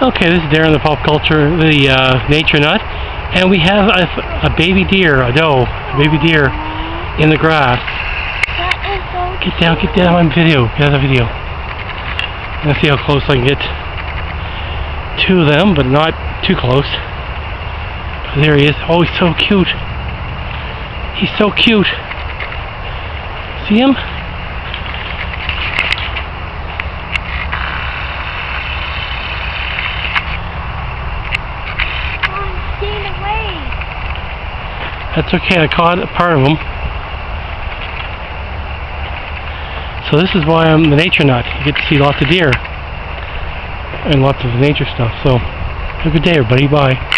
Okay, this is Darren, the pop culture, the nature nut, and we have a baby deer, a doe, a baby deer in the grass. That is so Get down on video, get on the video. Let's see how close I can get to them, but not too close. There he is. Oh, he's so cute. He's so cute. See him? That's okay, I caught a part of them. So this is why I'm the nature nut. You get to see lots of deer and lots of nature stuff. So have a good day, everybody. Bye.